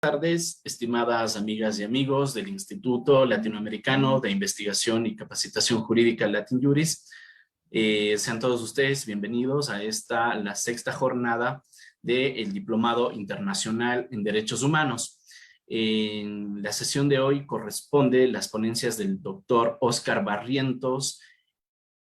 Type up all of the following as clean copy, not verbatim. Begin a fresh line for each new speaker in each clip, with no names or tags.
Tardes, estimadas amigas y amigos del Instituto Latinoamericano de Investigación y Capacitación Jurídica Latin Juris. Sean todos ustedes bienvenidos a la sexta jornada del Diplomado Internacional en Derechos Humanos. En la sesión de hoy corresponde las ponencias del doctor Óscar Barrientos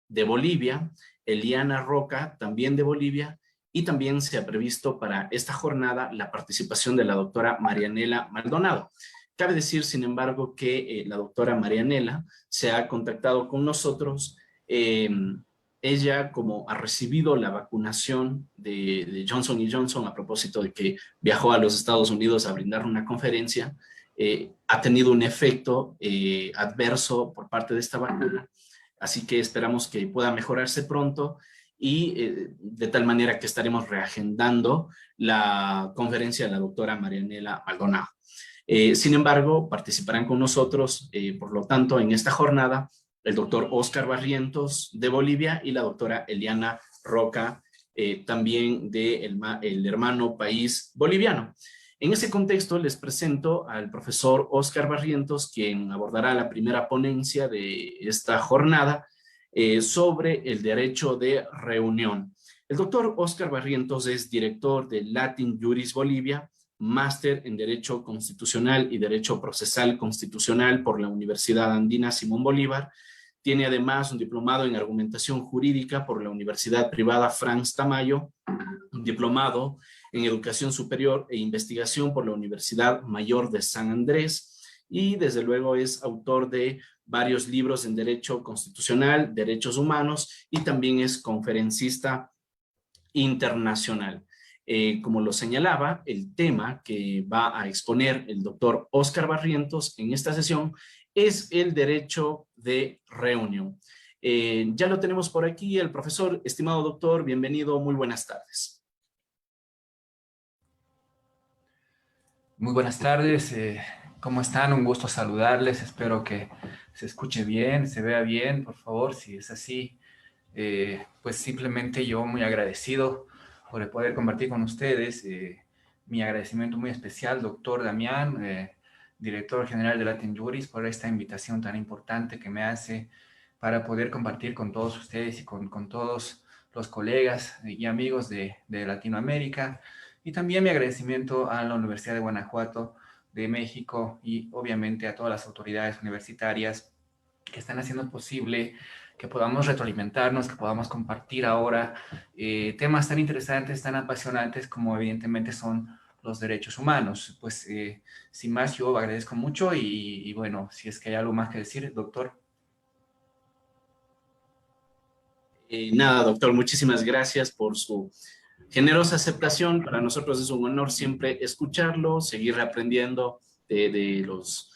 de Bolivia, Eliana Roca, también de Bolivia, y también se ha previsto para esta jornada la participación de la doctora Marianela Maldonado. Cabe decir, sin embargo, que la doctora Marianela se ha contactado con nosotros. Ella, como ha recibido la vacunación de Johnson & Johnson a propósito de que viajó a los Estados Unidos a brindar una conferencia, ha tenido un efecto adverso por parte de esta vacuna. Así que esperamos que pueda mejorarse pronto y de tal manera que estaremos reagendando la conferencia de la doctora Marianela Maldonado. Sin embargo, participarán con nosotros, por lo tanto, en esta jornada, el doctor Óscar Barrientos de Bolivia y la doctora Eliana Roca, también del hermano país boliviano. En ese contexto les presento al profesor Óscar Barrientos, quien abordará la primera ponencia de esta jornada, sobre el derecho de reunión. El doctor Óscar Barrientos es director de Latin Juris Bolivia, máster en Derecho Constitucional y Derecho Procesal Constitucional por la Universidad Andina Simón Bolívar. Tiene además un diplomado en Argumentación Jurídica por la Universidad Privada Franz Tamayo, un diplomado en Educación Superior e Investigación por la Universidad Mayor de San Andrés, y desde luego es autor de varios libros en Derecho Constitucional, Derechos Humanos, y también es conferencista internacional. Como lo señalaba, el tema que va a exponer el doctor Óscar Barrientos en esta sesión es el derecho de reunión. Ya lo tenemos por aquí, el profesor. Estimado doctor, bienvenido, muy buenas tardes.
Muy buenas tardes, ¿cómo están? Un gusto saludarles, espero que se escuche bien, se vea bien, por favor. Si es así, pues simplemente yo muy agradecido por poder compartir con ustedes. Mi agradecimiento muy especial, doctor Damián, director general de Latin Juris, por esta invitación tan importante que me hace para poder compartir con todos ustedes y con todos los colegas y amigos de Latinoamérica. Y también mi agradecimiento a la Universidad de Guanajuato de México y obviamente a todas las autoridades universitarias que están haciendo posible que podamos retroalimentarnos, que podamos compartir ahora temas tan interesantes, tan apasionantes como evidentemente son los derechos humanos. Pues sin más, yo agradezco mucho y bueno, si es que hay algo más que decir, doctor.
Nada, doctor, muchísimas gracias por su generosa aceptación. Para nosotros es un honor siempre escucharlo, seguir aprendiendo de los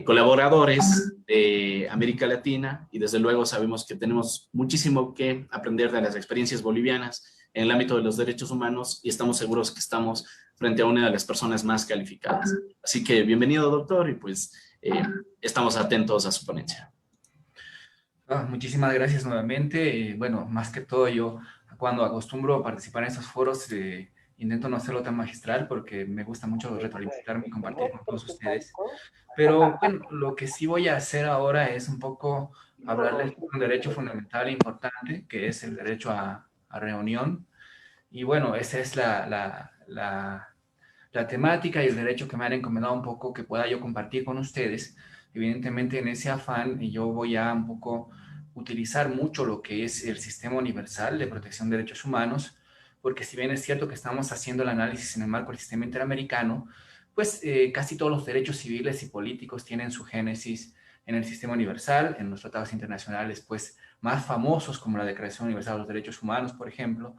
colaboradores de América Latina, y desde luego sabemos que tenemos muchísimo que aprender de las experiencias bolivianas en el ámbito de los derechos humanos, y estamos seguros que estamos frente a una de las personas más calificadas. Así que bienvenido, doctor, y pues estamos atentos a su ponencia.
Muchísimas gracias nuevamente. Bueno, más que todo yo cuando acostumbro a participar en estos foros intento no hacerlo tan magistral porque me gusta mucho retroalimentarme y compartir con todos ustedes. Pero bueno, lo que sí voy a hacer ahora es un poco hablarles de un derecho fundamental e importante, que es el derecho a reunión. Y bueno, esa es la temática y el derecho que me han encomendado un poco que pueda yo compartir con ustedes. Evidentemente en ese afán yo voy a un poco utilizar mucho lo que es el Sistema Universal de Protección de Derechos Humanos, porque si bien es cierto que estamos haciendo el análisis en el marco del sistema interamericano, pues casi todos los derechos civiles y políticos tienen su génesis en el Sistema Universal, en los tratados internacionales pues más famosos como la Declaración Universal de los Derechos Humanos, por ejemplo.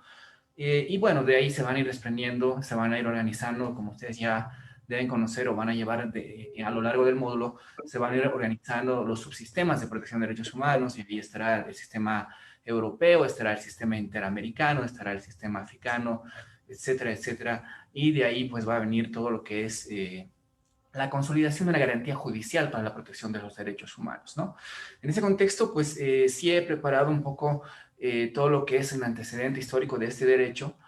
Y bueno, de ahí se van a ir desprendiendo, se van a ir organizando, como ustedes ya deben conocer o van a llevar a lo largo del módulo, se van a ir organizando los subsistemas de protección de derechos humanos, y ahí estará el sistema europeo, estará el sistema interamericano, estará el sistema africano, etcétera, etcétera. Y de ahí pues va a venir todo lo que es la consolidación de la garantía judicial para la protección de los derechos humanos, ¿no? En ese contexto, pues sí he preparado un poco todo lo que es el antecedente histórico de este derecho,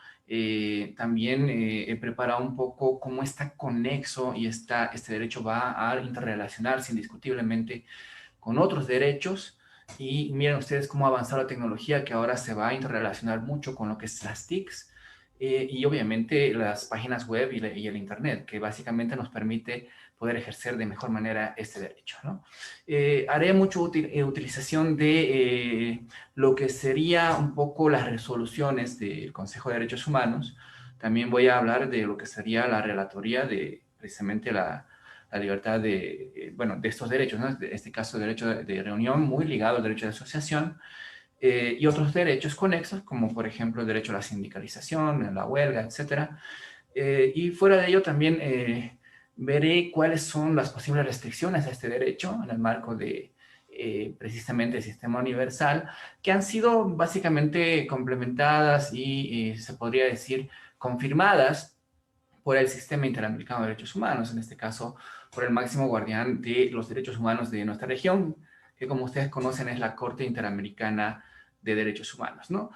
También he preparado un poco cómo está conexo y este derecho va a interrelacionarse indiscutiblemente con otros derechos. Y miren ustedes cómo ha avanzado la tecnología, que ahora se va a interrelacionar mucho con lo que es las TICs, y obviamente las páginas web y el Internet, que básicamente nos permite poder ejercer de mejor manera este derecho, ¿no? Haré mucha utilización de lo que sería un poco las resoluciones del Consejo de Derechos Humanos. También voy a hablar de lo que sería la relatoría de precisamente la libertad de, bueno, de estos derechos, ¿no? En este caso, derecho de reunión, muy ligado al derecho de asociación, y otros derechos conexos, como por ejemplo el derecho a la sindicalización, la huelga, etcétera. Y fuera de ello también veré cuáles son las posibles restricciones a este derecho en el marco de precisamente el sistema universal, que han sido básicamente complementadas y se podría decir confirmadas por el Sistema Interamericano de Derechos Humanos, en este caso por el máximo guardián de los derechos humanos de nuestra región, que como ustedes conocen es la Corte Interamericana de Derechos Humanos, ¿no?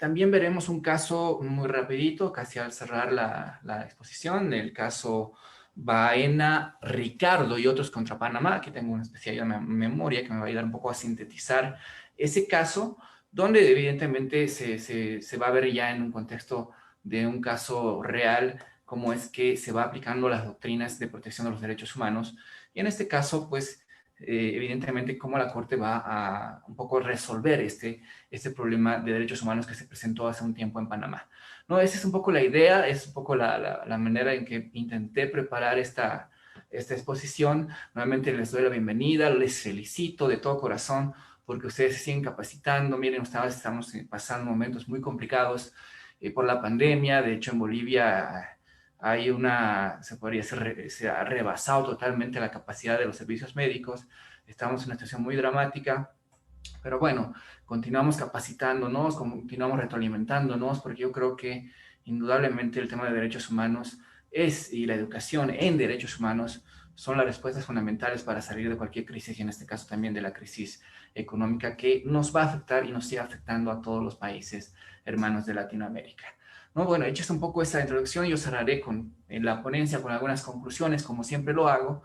También veremos un caso muy rapidito, casi al cerrar la exposición, el caso Baena Ricardo y otros contra Panamá. Aquí tengo una especial memoria que me va a ayudar un poco a sintetizar ese caso, donde evidentemente se va a ver ya en un contexto de un caso real cómo es que se va aplicando las doctrinas de protección de los derechos humanos. Y en este caso, pues, evidentemente, cómo la Corte va a un poco resolver este problema de derechos humanos que se presentó hace un tiempo en Panamá. No, esa es un poco la idea, es un poco la manera en que intenté preparar esta exposición. Nuevamente les doy la bienvenida, les felicito de todo corazón porque ustedes se siguen capacitando. Miren, estamos pasando momentos muy complicados por la pandemia. De hecho, en Bolivia hay se podría decir, se ha rebasado totalmente la capacidad de los servicios médicos. Estamos en una situación muy dramática, pero bueno, continuamos capacitándonos, continuamos retroalimentándonos, porque yo creo que indudablemente el tema de derechos humanos y la educación en derechos humanos son las respuestas fundamentales para salir de cualquier crisis, y en este caso también de la crisis económica que nos va a afectar y nos sigue afectando a todos los países hermanos de Latinoamérica. No, bueno, hecha un poco esta introducción, yo cerraré en la ponencia con algunas conclusiones, como siempre lo hago.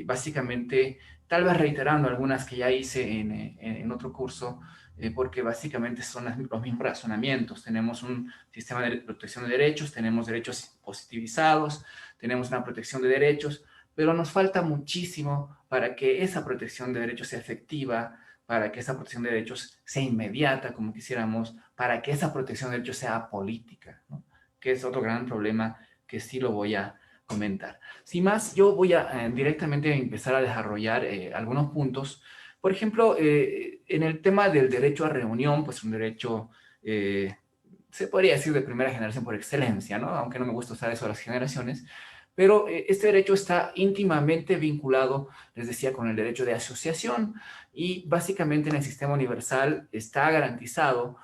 Básicamente, tal vez reiterando algunas que ya hice en otro curso, porque básicamente son los mismos razonamientos. Tenemos un sistema de protección de derechos, tenemos derechos positivizados, tenemos una protección de derechos, pero nos falta muchísimo para que esa protección de derechos sea efectiva, para que esa protección de derechos sea inmediata, como quisiéramos, para que esa protección de derechos sea política, ¿no? Que es otro gran problema que sí lo voy a comentar. Sin más, yo voy a directamente empezar a desarrollar algunos puntos. Por ejemplo, en el tema del derecho a reunión, pues un derecho, se podría decir, de primera generación por excelencia, ¿no? Aunque no me gusta usar eso de las generaciones, pero este derecho está íntimamente vinculado, les decía, con el derecho de asociación, y básicamente en el sistema universal está garantizado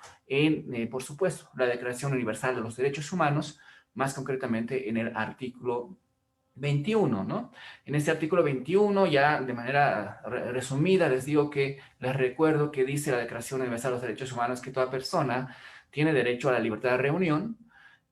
por supuesto, la Declaración Universal de los Derechos Humanos, más concretamente en el artículo 21, ¿no? En este artículo 21, ya de manera resumida, les recuerdo que dice la Declaración Universal de los Derechos Humanos que toda persona tiene derecho a la libertad de reunión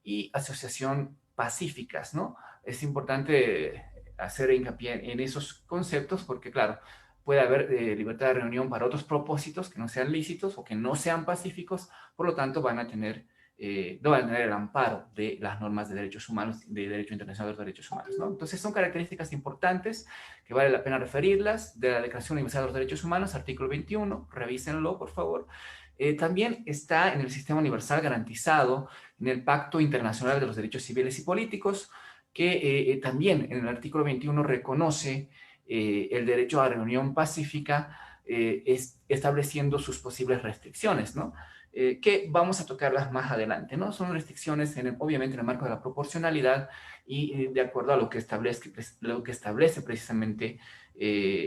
y asociación pacíficas, ¿no? Es importante hacer hincapié en esos conceptos porque, claro, puede haber libertad de reunión para otros propósitos que no sean lícitos o que no sean pacíficos, por lo tanto no van a tener el amparo de las normas de derechos humanos, de derecho internacional de los derechos humanos, ¿no? Entonces son características importantes que vale la pena referirlas de la Declaración Universal de los Derechos Humanos, artículo 21, revísenlo por favor. También está en el Sistema Universal garantizado en el Pacto Internacional de los Derechos Civiles y Políticos, que también en el artículo 21 reconoce el derecho a reunión pacífica, estableciendo sus posibles restricciones, ¿no? Que vamos a tocarlas más adelante, ¿no? Son restricciones, obviamente, en el marco de la proporcionalidad y de acuerdo a lo que establece precisamente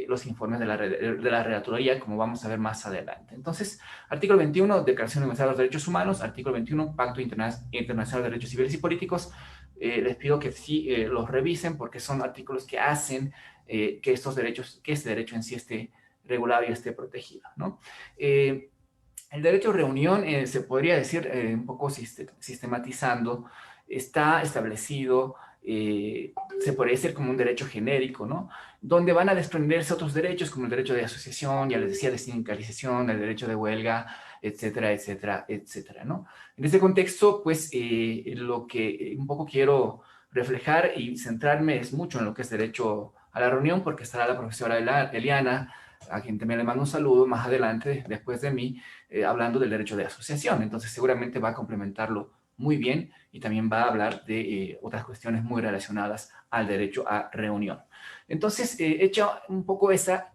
los informes de la relatoría, como vamos a ver más adelante. Entonces, artículo 21, Declaración Universal de los Derechos Humanos, artículo 21, Pacto Internacional de Derechos Civiles y Políticos. Les pido que sí los revisen porque son artículos que hacen que este derecho en sí esté regulado y esté protegido, ¿no? El derecho a reunión, se podría decir, un poco sistematizando, está establecido, se podría decir como un derecho genérico, ¿no? Donde van a desprenderse otros derechos, como el derecho de asociación, ya les decía, de sindicalización, el derecho de huelga, etcétera, etcétera, etcétera, ¿no? En este contexto, pues, lo que un poco quiero reflejar y centrarme es mucho en lo que es derecho a la reunión, porque estará la profesora Eliana, a quien también le mando un saludo más adelante, después de mí, hablando del derecho de asociación. Entonces seguramente va a complementarlo muy bien y también va a hablar de otras cuestiones muy relacionadas al derecho a reunión. Entonces, hecho un poco esa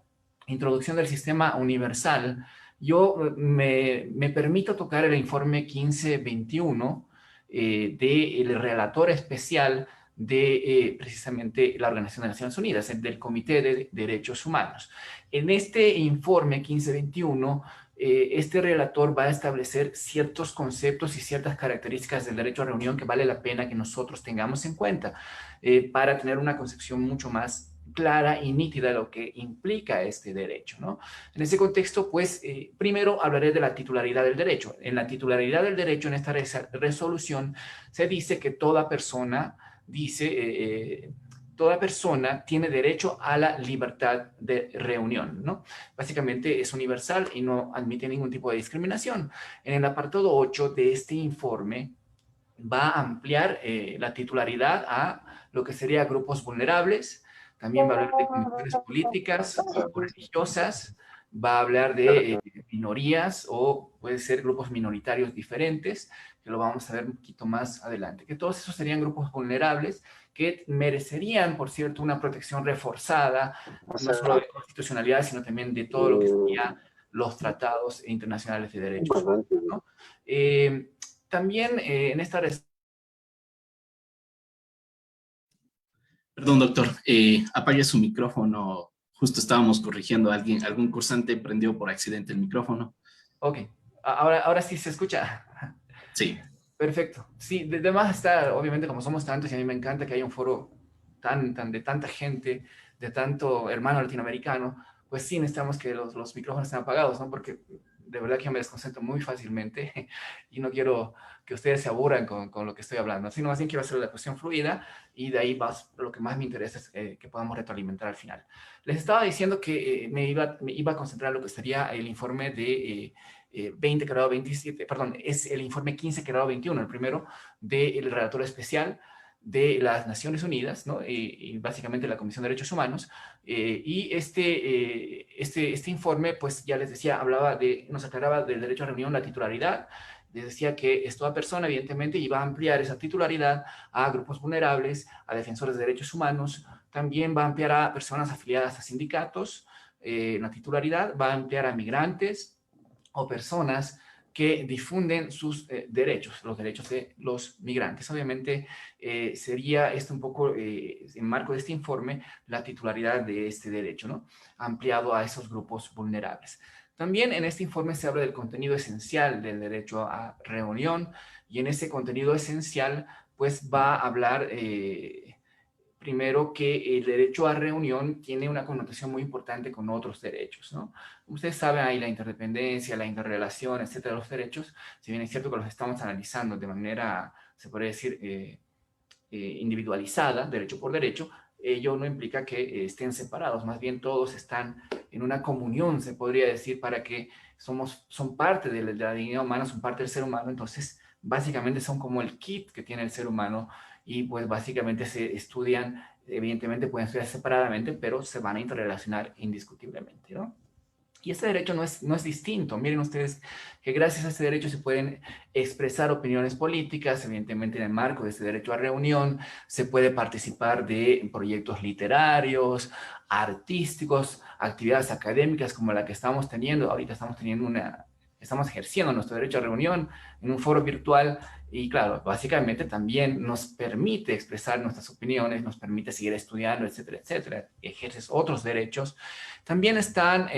introducción del sistema universal, yo me permito tocar el informe 1521 del relator especial de precisamente la Organización de Naciones Unidas, del Comité de Derechos Humanos. En este informe 1521, este relator va a establecer ciertos conceptos y ciertas características del derecho a reunión que vale la pena que nosotros tengamos en cuenta para tener una concepción mucho más clara y nítida de lo que implica este derecho, ¿no? En ese contexto, pues, primero hablaré de la titularidad del derecho. En la titularidad del derecho, en esta resolución, se dice que toda persona, toda persona tiene derecho a la libertad de reunión, ¿no? Básicamente es universal y no admite ningún tipo de discriminación. En el apartado 8 de este informe va a ampliar la titularidad a lo que sería grupos vulnerables, también va a hablar de condiciones políticas o religiosas, va a hablar de minorías o puede ser grupos minoritarios diferentes, que lo vamos a ver un poquito más adelante, que todos esos serían grupos vulnerables que merecerían, por cierto, una protección reforzada, no solo de constitucionalidad, sino también de todo lo que sería los tratados internacionales de derechos humanos, ¿no? También en esta...
Perdón, doctor, apague su micrófono. Justo estábamos corrigiendo a alguien, algún cursante prendió por accidente el micrófono.
Ok, ahora sí se escucha.
Sí.
Perfecto. Sí, de más está, obviamente, como somos tantos, y a mí me encanta que haya un foro de tanta gente, de tanto hermano latinoamericano, pues sí necesitamos que los micrófonos estén apagados, ¿no? Porque de verdad que yo me desconcentro muy fácilmente y no quiero que ustedes se aburran con lo que estoy hablando, sino más bien quiero hacer la cuestión fluida y de ahí lo que más me interesa es que podamos retroalimentar al final. Les estaba diciendo que me iba a concentrar en lo que sería el informe de 20 grado 27, perdón, es el informe 15 grado 21, el primero del relator especial de las Naciones Unidas, ¿no? Y básicamente la Comisión de Derechos Humanos. Y este informe, pues ya les decía, nos aclaraba del derecho a reunión, la titularidad. Les decía que es toda persona, evidentemente, y va a ampliar esa titularidad a grupos vulnerables, a defensores de derechos humanos, también va a ampliar a personas afiliadas a sindicatos, la titularidad, va a ampliar a migrantes, o personas que difunden sus derechos, los derechos de los migrantes. Obviamente sería esto un poco, en marco de este informe, la titularidad de este derecho, ¿no? Ampliado a esos grupos vulnerables. También en este informe se habla del contenido esencial del derecho a reunión y en ese contenido esencial pues va a hablar primero que el derecho a reunión tiene una connotación muy importante con otros derechos, ¿no? Ustedes saben ahí la interdependencia, la interrelación, etcétera, de los derechos, si bien es cierto que los estamos analizando de manera, se podría decir, individualizada, derecho por derecho, ello no implica que estén separados, más bien todos están en una comunión, se podría decir, para que son parte de la dignidad humana, son parte del ser humano, entonces básicamente son como el kit que tiene el ser humano y pues básicamente se estudian, evidentemente pueden estudiar separadamente, pero se van a interrelacionar indiscutiblemente, ¿no? Y este derecho no es distinto. Miren ustedes que gracias a este derecho se pueden expresar opiniones políticas, evidentemente en el marco de este derecho a reunión, se puede participar de proyectos literarios, artísticos, actividades académicas como la que estamos teniendo. Ahorita estamos ejerciendo nuestro derecho a reunión en un foro virtual y claro, básicamente también nos permite expresar nuestras opiniones, nos permite seguir estudiando, etcétera, etcétera. Ejerces otros derechos. También están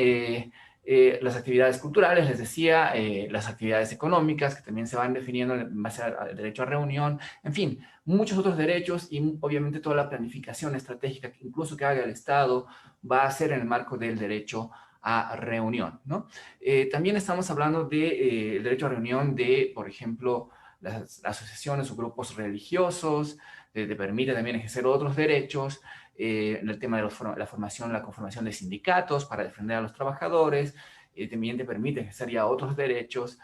las actividades culturales, les decía, las actividades económicas, que también se van definiendo en base al derecho a reunión, en fin, muchos otros derechos y obviamente toda la planificación estratégica, que incluso que haga el Estado, va a ser en el marco del derecho a reunión, ¿no? También estamos hablando de el derecho a reunión de, por ejemplo, las asociaciones o grupos religiosos, te permite también ejercer otros derechos, en el tema de la formación, la conformación de sindicatos para defender a los trabajadores, también te permite ejercer ya otros derechos.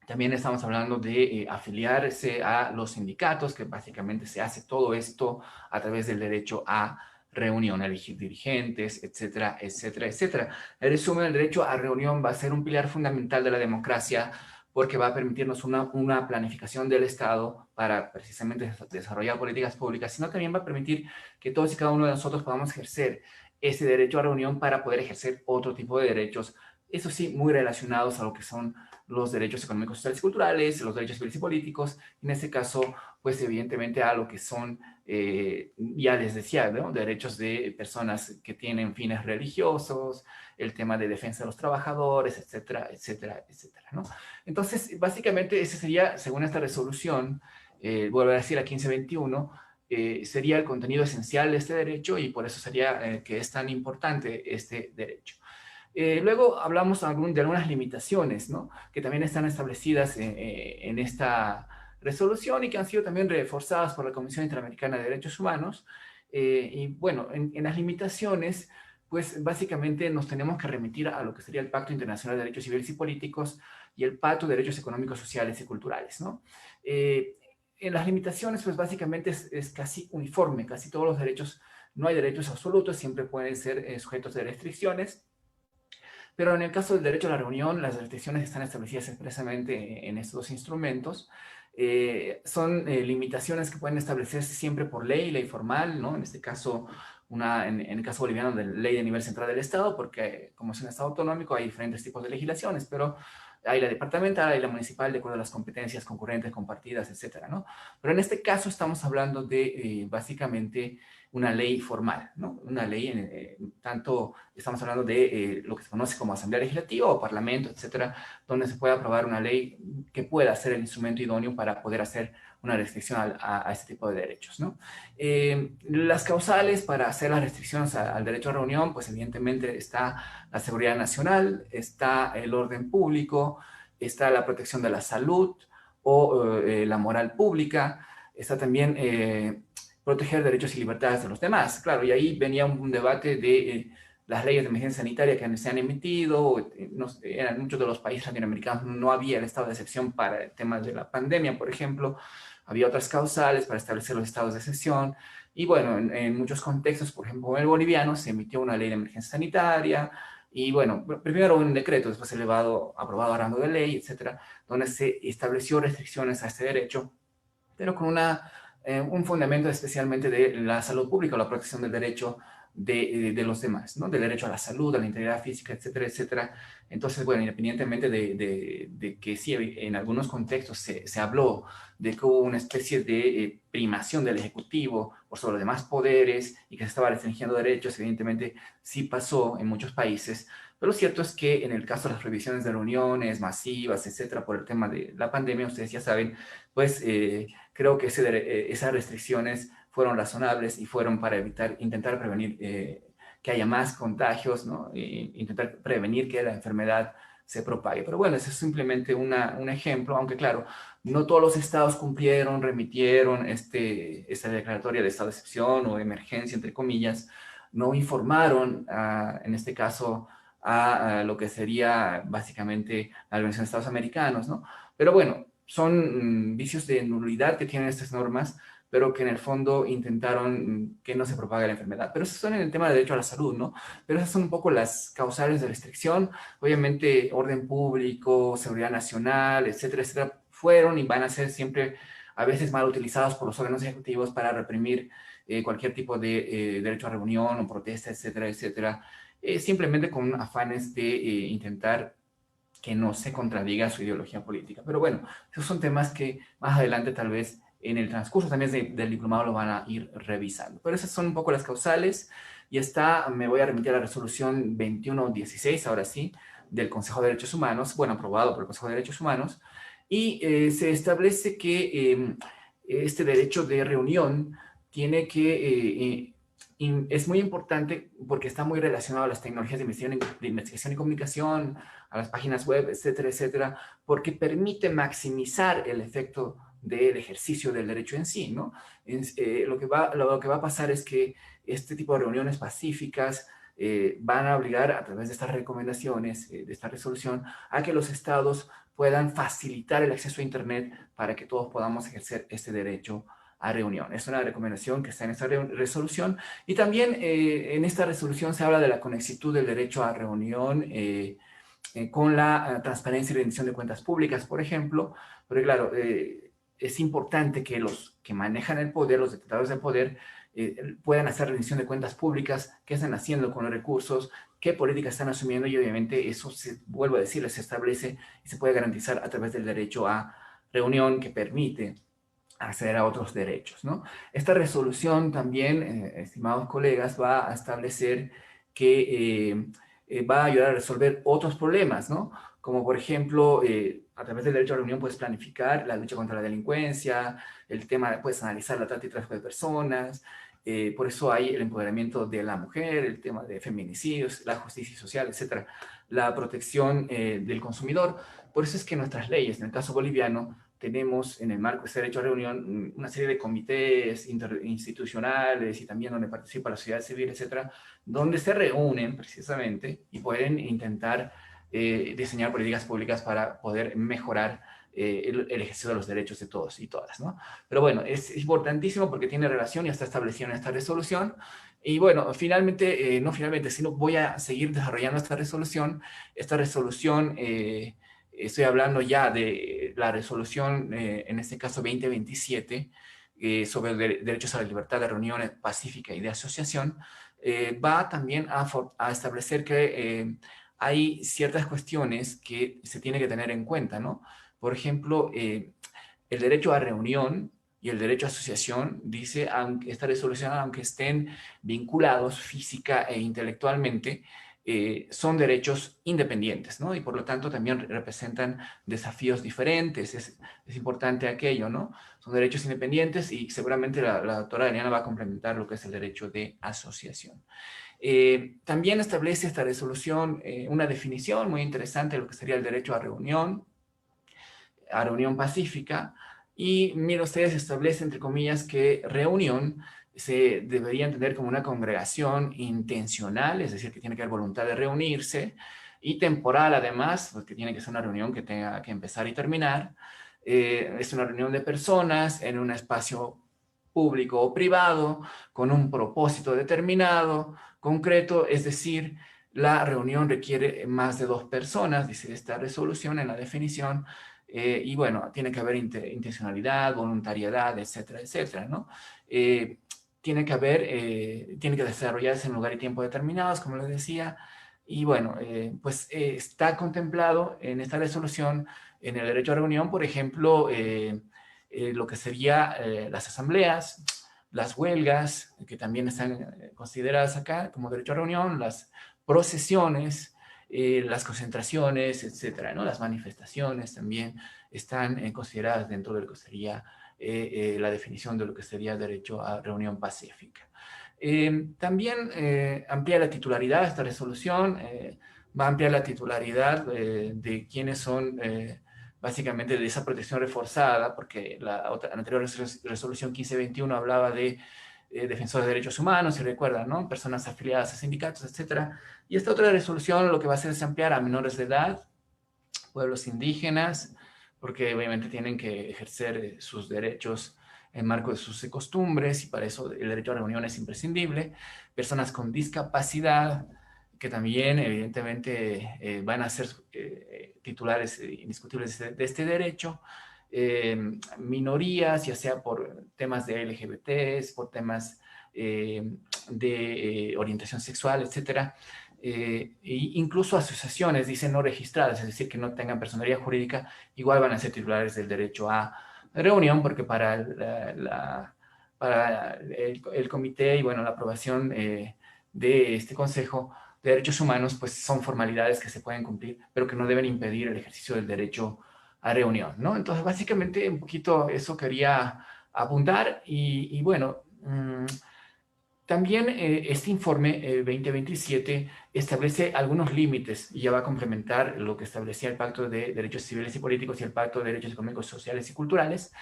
También estamos hablando de afiliarse a los sindicatos, que básicamente se hace todo esto a través del derecho a reunión, a elegir dirigentes, etcétera, etcétera, etcétera. En resumen, el derecho a reunión va a ser un pilar fundamental de la democracia porque va a permitirnos una planificación del Estado para precisamente desarrollar políticas públicas, sino también va a permitir que todos y cada uno de nosotros podamos ejercer ese derecho a reunión para poder ejercer otro tipo de derechos, eso sí, muy relacionados a lo que son los derechos económicos, sociales y culturales, los derechos civiles y políticos, en este caso, pues evidentemente a lo que son, ya les decía, ¿no? Derechos de personas que tienen fines religiosos, el tema de defensa de los trabajadores, etcétera, etcétera, etcétera, ¿no? Entonces, básicamente ese sería, según esta resolución, vuelvo a decir, la 1521, sería el contenido esencial de este derecho y por eso sería que es tan importante este derecho. Luego hablamos de algunas limitaciones, ¿no? Que también están establecidas en esta resolución y que han sido también reforzadas por la Comisión Interamericana de Derechos Humanos. Y bueno, en las limitaciones, pues básicamente nos tenemos que remitir a lo que sería el Pacto Internacional de Derechos Civiles y Políticos y el Pacto de Derechos Económicos, Sociales y Culturales, ¿no? En las limitaciones, pues básicamente es casi uniforme, casi todos los derechos, no hay derechos absolutos, siempre pueden ser sujetos de restricciones. Pero en el caso del derecho a la reunión, las restricciones están establecidas expresamente en estos dos instrumentos. Son limitaciones que pueden establecerse siempre por ley formal, ¿no? En este caso, en el caso boliviano, de ley de nivel central del Estado, porque como es un Estado autonómico hay diferentes tipos de legislaciones, pero hay la departamental, hay la municipal, de acuerdo a las competencias concurrentes, compartidas, etcétera, ¿no? Pero en este caso estamos hablando de básicamente una ley formal, ¿no? Una ley, tanto estamos hablando de lo que se conoce como Asamblea Legislativa o Parlamento, etcétera, donde se puede aprobar una ley que pueda ser el instrumento idóneo para poder hacer una restricción a este tipo de derechos, ¿no? Las causales para hacer las restricciones al derecho a reunión, pues evidentemente está la seguridad nacional, está el orden público, está la protección de la salud o la moral pública, está también proteger derechos y libertades de los demás. Claro, y ahí venía un debate de las leyes de emergencia sanitaria que se han emitido. En muchos de los países latinoamericanos no había el estado de excepción para temas de la pandemia, por ejemplo. Había otras causales para establecer los estados de excepción. Y bueno, en muchos contextos, por ejemplo, en el boliviano, se emitió una ley de emergencia sanitaria. Y bueno, primero un decreto, después elevado, aprobado a rango de ley, etcétera, donde se estableció restricciones a este derecho, pero con un fundamento especialmente de la salud pública o la protección del derecho de los demás, ¿no? Del derecho a la salud, a la integridad física, etcétera, etcétera. Entonces, bueno, independientemente de que sí, en algunos contextos se habló de que hubo una especie de primación del Ejecutivo por sobre los demás poderes y que se estaba restringiendo derechos, evidentemente sí pasó en muchos países, pero lo cierto es que en el caso de las prohibiciones de reuniones masivas, etcétera, por el tema de la pandemia, ustedes ya saben, pues creo que esas restricciones fueron razonables y fueron para intentar prevenir que haya más contagios, ¿no? Intentar prevenir que la enfermedad se propague. Pero bueno, ese es simplemente un ejemplo, aunque claro, no todos los estados cumplieron, remitieron esta declaratoria de estado de excepción o emergencia, entre comillas, no informaron, en este caso, a lo que sería básicamente la Organización de Estados Americanos, ¿no? Pero bueno, son vicios de nulidad que tienen estas normas, pero que en el fondo intentaron que no se propague la enfermedad. Pero eso son en el tema del derecho a la salud, ¿no? Pero esas son un poco las causales de restricción. Obviamente, orden público, seguridad nacional, etcétera, etcétera, fueron y van a ser siempre a veces mal utilizados por los órganos ejecutivos para reprimir cualquier tipo de derecho a reunión o protesta, etcétera, etcétera, simplemente con afanes de intentar que no se contradiga su ideología política. Pero bueno, esos son temas que más adelante tal vez en el transcurso también del diplomado lo van a ir revisando. Pero esas son un poco las causales y me voy a remitir a la resolución 2116, ahora sí, del Consejo de Derechos Humanos, bueno, aprobado por el Consejo de Derechos Humanos, y se establece que este derecho de reunión tiene que Y es muy importante porque está muy relacionado a las tecnologías de investigación y comunicación, a las páginas web, etcétera, etcétera, porque permite maximizar el efecto del ejercicio del derecho en sí, ¿no? Lo que va a pasar es que este tipo de reuniones pacíficas van a obligar, a través de estas recomendaciones, de esta resolución, a que los estados puedan facilitar el acceso a Internet para que todos podamos ejercer este derecho a reunión. Es una recomendación que está en esta resolución. Y también en esta resolución se habla de la conexitud del derecho a reunión con la transparencia y rendición de cuentas públicas, por ejemplo. Pero claro, es importante que los que manejan el poder, los detenedores del poder, puedan hacer rendición de cuentas públicas, qué están haciendo con los recursos, qué políticas están asumiendo y obviamente eso, vuelvo a decir, se establece y se puede garantizar a través del derecho a reunión que permite acceder a otros derechos, ¿no? Esta resolución también, estimados colegas, va a establecer que va a ayudar a resolver otros problemas, ¿no? Como por ejemplo, a través del derecho a reunión puedes planificar la lucha contra la delincuencia, el tema, puedes analizar la trata y tráfico de personas, por eso hay el empoderamiento de la mujer, el tema de feminicidios, la justicia social, etcétera, la protección del consumidor. Por eso es que nuestras leyes, en el caso boliviano, tenemos en el marco de este derecho a reunión una serie de comités interinstitucionales y también donde participa la sociedad civil, etcétera, donde se reúnen precisamente y pueden intentar diseñar políticas públicas para poder mejorar el ejercicio de los derechos de todos y todas, ¿no? Pero bueno, es importantísimo porque tiene relación y está establecido en esta resolución. Y bueno, finalmente, no finalmente, sino voy a seguir desarrollando esta resolución. Esta resolución estoy hablando ya de la resolución, en este caso 2027, sobre derechos a la libertad de reunión pacífica y de asociación, va también a establecer que hay ciertas cuestiones que se tiene que tener en cuenta, ¿no? Por ejemplo, el derecho a reunión y el derecho a asociación, dice, aunque esta resolución, aunque estén vinculados física e intelectualmente, son derechos independientes, ¿no? Y por lo tanto también representan desafíos diferentes. Es importante aquello, ¿no? Son derechos independientes y seguramente la doctora Daniela va a complementar lo que es el derecho de asociación. También establece esta resolución una definición muy interesante de lo que sería el derecho a reunión pacífica, y mira, ustedes establecen, entre comillas, que reunión se debería entender como una congregación intencional, es decir, que tiene que haber voluntad de reunirse, y temporal además, porque tiene que ser una reunión que tenga que empezar y terminar. Es una reunión de personas en un espacio público o privado, con un propósito determinado, concreto, es decir, la reunión requiere más de dos personas, dice esta resolución en la definición, y bueno, tiene que haber intencionalidad, voluntariedad, etcétera, etcétera, ¿no? Tiene que haber, tiene que desarrollarse en lugar y tiempo determinados, como les decía, y bueno, pues está contemplado en esta resolución, en el derecho a reunión, por ejemplo, lo que sería las asambleas, las huelgas, que también están consideradas acá como derecho a reunión, las procesiones, las concentraciones, etcétera, ¿no? Las manifestaciones también están consideradas dentro de lo que sería la definición de lo que sería derecho a reunión pacífica. También amplía la titularidad esta resolución, va a ampliar la titularidad de quienes son básicamente de esa protección reforzada, porque la anterior resolución 1521 hablaba de defensores de derechos humanos, si recuerdan, ¿no? Personas afiliadas a sindicatos, etcétera. Y esta otra resolución lo que va a hacer es ampliar a menores de edad, pueblos indígenas, porque obviamente tienen que ejercer sus derechos en marco de sus costumbres y para eso el derecho a reunión es imprescindible. Personas con discapacidad, que también evidentemente van a ser titulares indiscutibles de este derecho. Minorías, ya sea por temas de LGBTs, por temas de orientación sexual, etcétera. Incluso asociaciones, dicen no registradas, es decir, que no tengan personería jurídica, igual van a ser titulares del derecho a reunión, porque para el comité y bueno, la aprobación de este Consejo de Derechos Humanos, pues son formalidades que se pueden cumplir, pero que no deben impedir el ejercicio del derecho a reunión, ¿no? Entonces, básicamente, un poquito eso quería apuntar y bueno, También este informe 2027 establece algunos límites y ya va a complementar lo que establecía el Pacto de Derechos Civiles y Políticos y el Pacto de Derechos Económicos, Sociales y Culturales.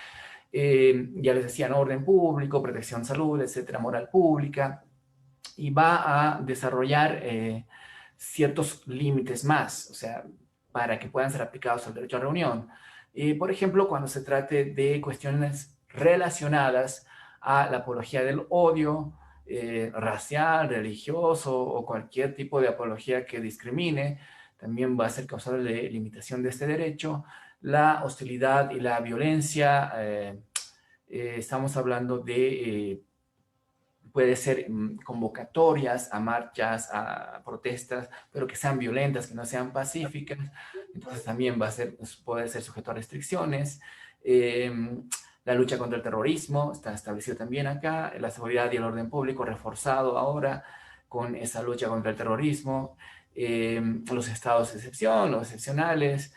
Ya les decía, ¿no? Orden público, protección, salud, etcétera, moral pública, y va a desarrollar ciertos límites más, o sea, para que puedan ser aplicados al derecho a reunión. Por ejemplo, cuando se trate de cuestiones relacionadas a la apología del odio, racial, religioso o cualquier tipo de apología que discrimine, también va a ser causal de limitación de este derecho. La hostilidad y la violencia, estamos hablando de puede ser convocatorias a marchas, a protestas, pero que sean violentas, que no sean pacíficas. Entonces también va a ser, puede ser sujeto a restricciones. Eh, la lucha contra el terrorismo está establecido también acá. La seguridad y el orden público reforzado ahora con esa lucha contra el terrorismo. Los estados de excepción, los excepcionales,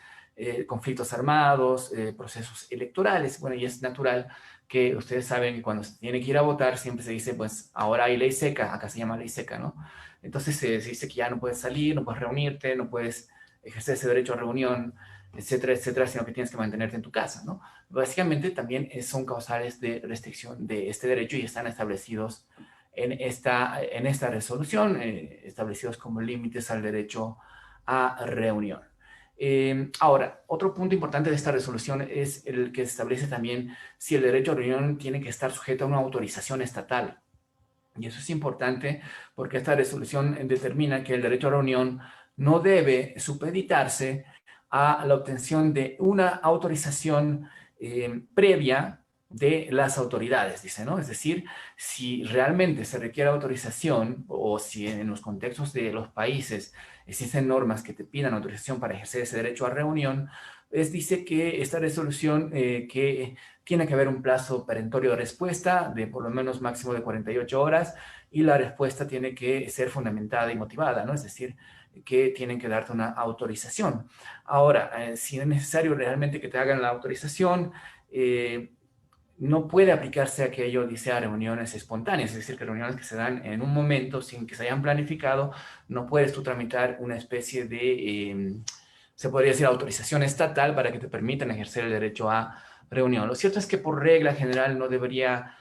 conflictos armados, procesos electorales. Bueno, y es natural que ustedes saben que cuando se tiene que ir a votar siempre se dice, pues ahora hay ley seca, acá se llama ley seca, ¿no? Entonces se dice que ya no puedes salir, no puedes reunirte, no puedes ejercer ese derecho a reunión, etcétera, etcétera, sino que tienes que mantenerte en tu casa, ¿no? Básicamente también son causales de restricción de este derecho y están establecidos en esta resolución, establecidos como límites al derecho a reunión. Ahora, otro punto importante de esta resolución es el que establece también si el derecho a reunión tiene que estar sujeto a una autorización estatal. Y eso es importante porque esta resolución determina que el derecho a reunión no debe supeditarse a la obtención de una autorización previa de las autoridades, dice, ¿no? Es decir, si realmente se requiere autorización o si en los contextos de los países existen normas que te pidan autorización para ejercer ese derecho a reunión, dice que esta resolución que tiene que haber un plazo perentorio de respuesta de por lo menos máximo de 48 horas y la respuesta tiene que ser fundamentada y motivada, ¿no? Es decir, que tienen que darte una autorización. Ahora, si es necesario realmente que te hagan la autorización, no puede aplicarse aquello, dice, a reuniones espontáneas, es decir, que reuniones que se dan en un momento sin que se hayan planificado, no puedes tú tramitar una especie de, se podría decir, autorización estatal para que te permitan ejercer el derecho a reunión. Lo cierto es que por regla general no debería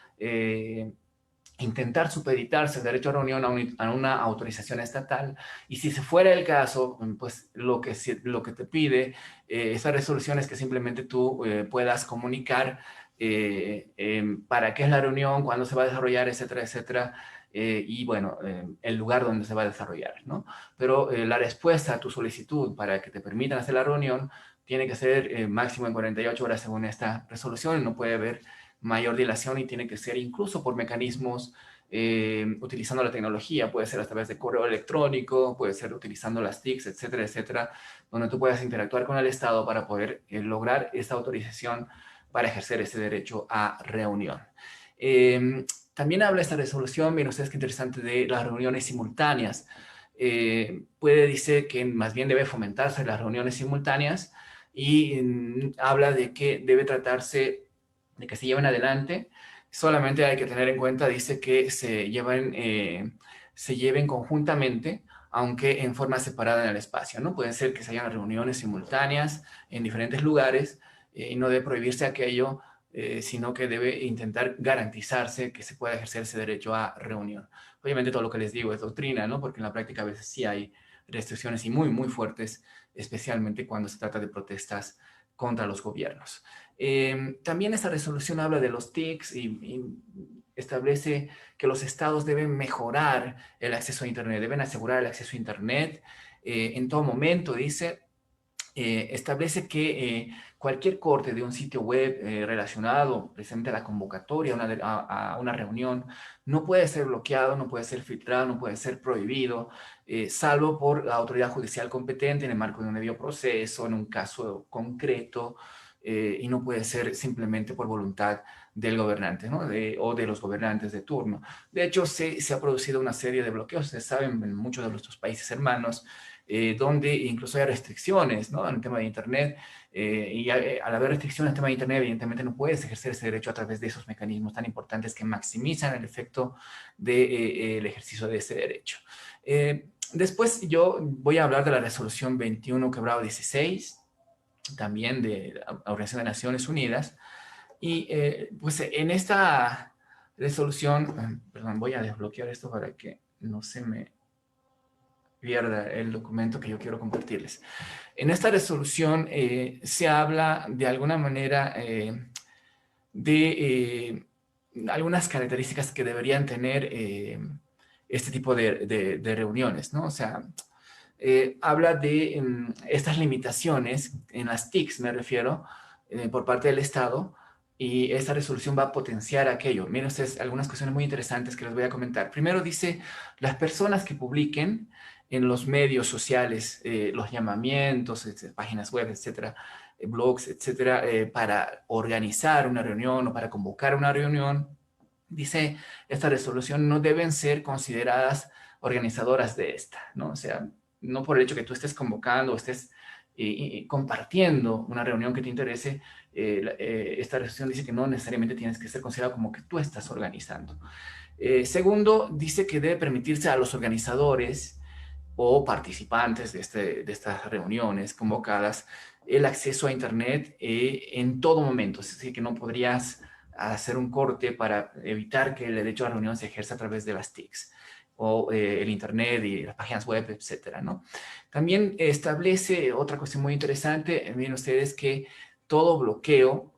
intentar supeditarse el derecho a reunión a una autorización estatal, y si se fuera el caso, pues lo que te pide esa resolución es que simplemente tú puedas comunicar para qué es la reunión, cuándo se va a desarrollar, etcétera, etcétera, y bueno, el lugar donde se va a desarrollar, ¿no? Pero la respuesta a tu solicitud para que te permitan hacer la reunión tiene que ser máximo en 48 horas según esta resolución, no puede haber mayor dilación y tiene que ser incluso por mecanismos utilizando la tecnología, puede ser a través de correo electrónico, puede ser utilizando las TICs, etcétera, etcétera, donde tú puedas interactuar con el Estado para poder lograr esta autorización para ejercer ese derecho a reunión. También habla esta resolución, miren ustedes qué interesante, de las reuniones simultáneas. Dice que más bien debe fomentarse las reuniones simultáneas y habla de que debe tratarse de que se lleven adelante. Solamente hay que tener en cuenta, dice que se lleven conjuntamente, aunque en forma separada en el espacio, ¿no? Pueden ser que se hayan reuniones simultáneas en diferentes lugares y no debe prohibirse aquello, sino que debe intentar garantizarse que se pueda ejercer ese derecho a reunión. Obviamente todo lo que les digo es doctrina, ¿no? Porque en la práctica a veces sí hay restricciones y muy, muy fuertes, especialmente cuando se trata de protestas contra los gobiernos. También esta resolución habla de los TICs y establece que los estados deben mejorar el acceso a Internet, deben asegurar el acceso a Internet en todo momento, dice. Establece que cualquier corte de un sitio web relacionado precisamente a la convocatoria, a una reunión, no puede ser bloqueado, no puede ser filtrado, no puede ser prohibido, salvo por la autoridad judicial competente en el marco de un debido proceso, en un caso concreto, y no puede ser simplemente por voluntad del gobernante, ¿no? O de los gobernantes de turno. De hecho, se ha producido una serie de bloqueos, ustedes saben, en muchos de nuestros países hermanos, donde incluso hay restricciones, ¿no? En el tema de Internet, al haber restricciones en el tema de Internet, evidentemente no puedes ejercer ese derecho a través de esos mecanismos tan importantes que maximizan el efecto del ejercicio de ese derecho. Después yo voy a hablar de la resolución 21/16, también de la Organización de Naciones Unidas, y pues en esta resolución, perdón, voy a desbloquear esto para que no se me pierda el documento que yo quiero compartirles. En esta resolución se habla de alguna manera de algunas características que deberían tener este tipo de reuniones, ¿no? O sea, habla de estas limitaciones en las TICs, me refiero, por parte del Estado, y esta resolución va a potenciar aquello. Miren ustedes algunas cuestiones muy interesantes que les voy a comentar. Primero dice, las personas que publiquen en los medios sociales los llamamientos, páginas web, etcétera, blogs, etcétera, para organizar una reunión o para convocar una reunión, dice esta resolución, no deben ser consideradas organizadoras de esta, ¿no? O sea, no por el hecho que tú estés convocando o estés compartiendo una reunión que te interese, esta resolución dice que no necesariamente tienes que ser considerado como que tú estás organizando. Segundo, dice que debe permitirse a los organizadores o participantes de estas reuniones convocadas el acceso a Internet en todo momento. Es decir, que no podrías hacer un corte para evitar que el derecho a la reunión se ejerza a través de las TICs o el Internet y las páginas web, etcétera, ¿no? También establece otra cuestión muy interesante. Miren ustedes que todo bloqueo,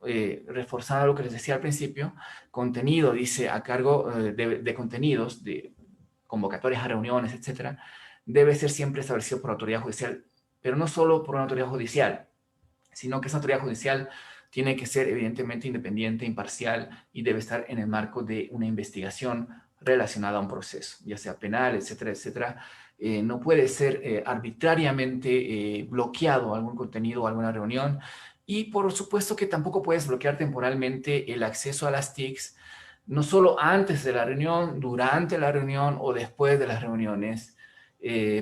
reforzando lo que les decía al principio, contenido, dice, a cargo de contenidos, de convocatorias a reuniones, etcétera, debe ser siempre establecido por autoridad judicial, pero no solo por una autoridad judicial, sino que esa autoridad judicial tiene que ser evidentemente independiente, imparcial y debe estar en el marco de una investigación relacionada a un proceso, ya sea penal, etcétera, etcétera. No puede ser arbitrariamente bloqueado algún contenido o alguna reunión, y por supuesto que tampoco puedes bloquear temporalmente el acceso a las TICs, no solo antes de la reunión, durante la reunión o después de las reuniones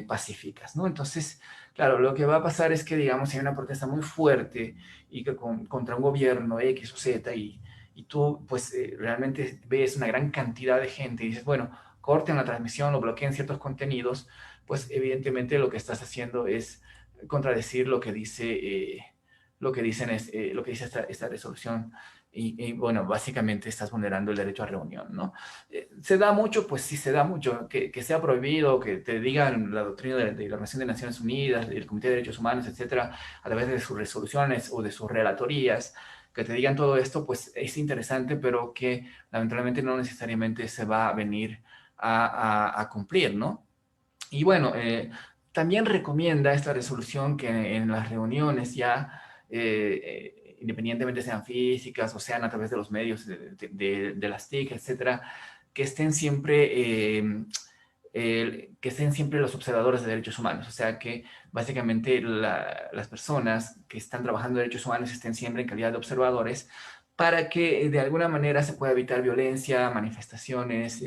pacíficas, ¿no? Entonces, claro, lo que va a pasar es que, digamos, si hay una protesta muy fuerte y que contra un gobierno X o Z y tú, pues, realmente ves una gran cantidad de gente y dices, bueno, corten la transmisión o bloqueen ciertos contenidos, pues, evidentemente lo que estás haciendo es contradecir lo que dice, lo que dice esta resolución. Bueno, básicamente estás vulnerando el derecho a reunión, ¿no? ¿Se da mucho? Pues sí se da mucho. Que sea prohibido, que te digan la doctrina de la Organización de Naciones Unidas, del Comité de Derechos Humanos, etcétera, a través de sus resoluciones o de sus relatorías, que te digan todo esto, pues es interesante, pero que lamentablemente no necesariamente se va a venir a cumplir, ¿no? Y bueno, también recomienda esta resolución que en las reuniones ya, independientemente sean físicas o sean a través de los medios de las TIC, etcétera, que estén siempre, que estén siempre los observadores de derechos humanos. O sea, que básicamente las personas que están trabajando en derechos humanos estén siempre en calidad de observadores para que de alguna manera se pueda evitar violencia, manifestaciones,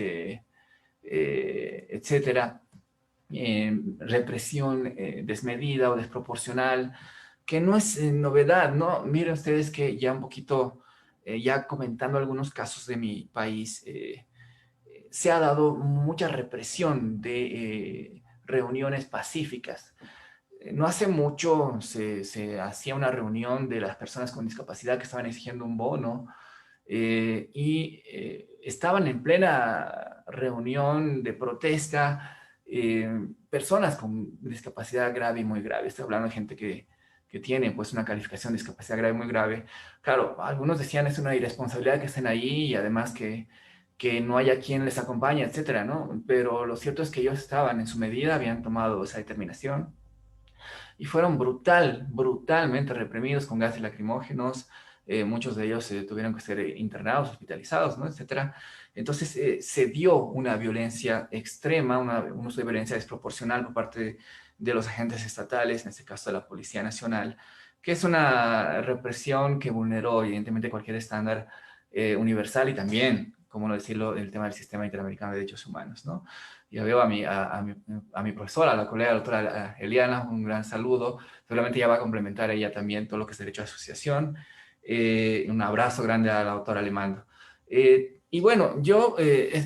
etcétera, represión desmedida o desproporcional, que no es novedad, ¿no? Miren ustedes que ya un poquito, ya comentando algunos casos de mi país, se ha dado mucha represión de reuniones pacíficas. No hace mucho se hacía una reunión de las personas con discapacidad que estaban exigiendo un bono estaban en plena reunión de protesta personas con discapacidad grave y muy grave. Estoy hablando de gente que tiene pues una calificación de discapacidad grave y muy grave. Claro, algunos decían es una irresponsabilidad que estén ahí y además que no haya quien les acompañe, etcétera, ¿no? Pero lo cierto es que ellos estaban en su medida, habían tomado esa determinación y fueron brutalmente reprimidos con gases lacrimógenos. Muchos de ellos tuvieron que ser internados, hospitalizados, ¿no? Etcétera. Entonces se dio una violencia extrema, un uso de violencia desproporcional por parte de los agentes estatales, en este caso de la Policía Nacional, que es una represión que vulneró evidentemente cualquier estándar universal y también, cómo no decirlo, el tema del sistema interamericano de derechos humanos, ¿no? Ya veo a mi profesora, a la colega, la doctora Eliana, un gran saludo. Seguramente ella va a complementar ella también todo lo que es derecho a asociación. Un abrazo grande a la doctora Alemán. Y bueno, yo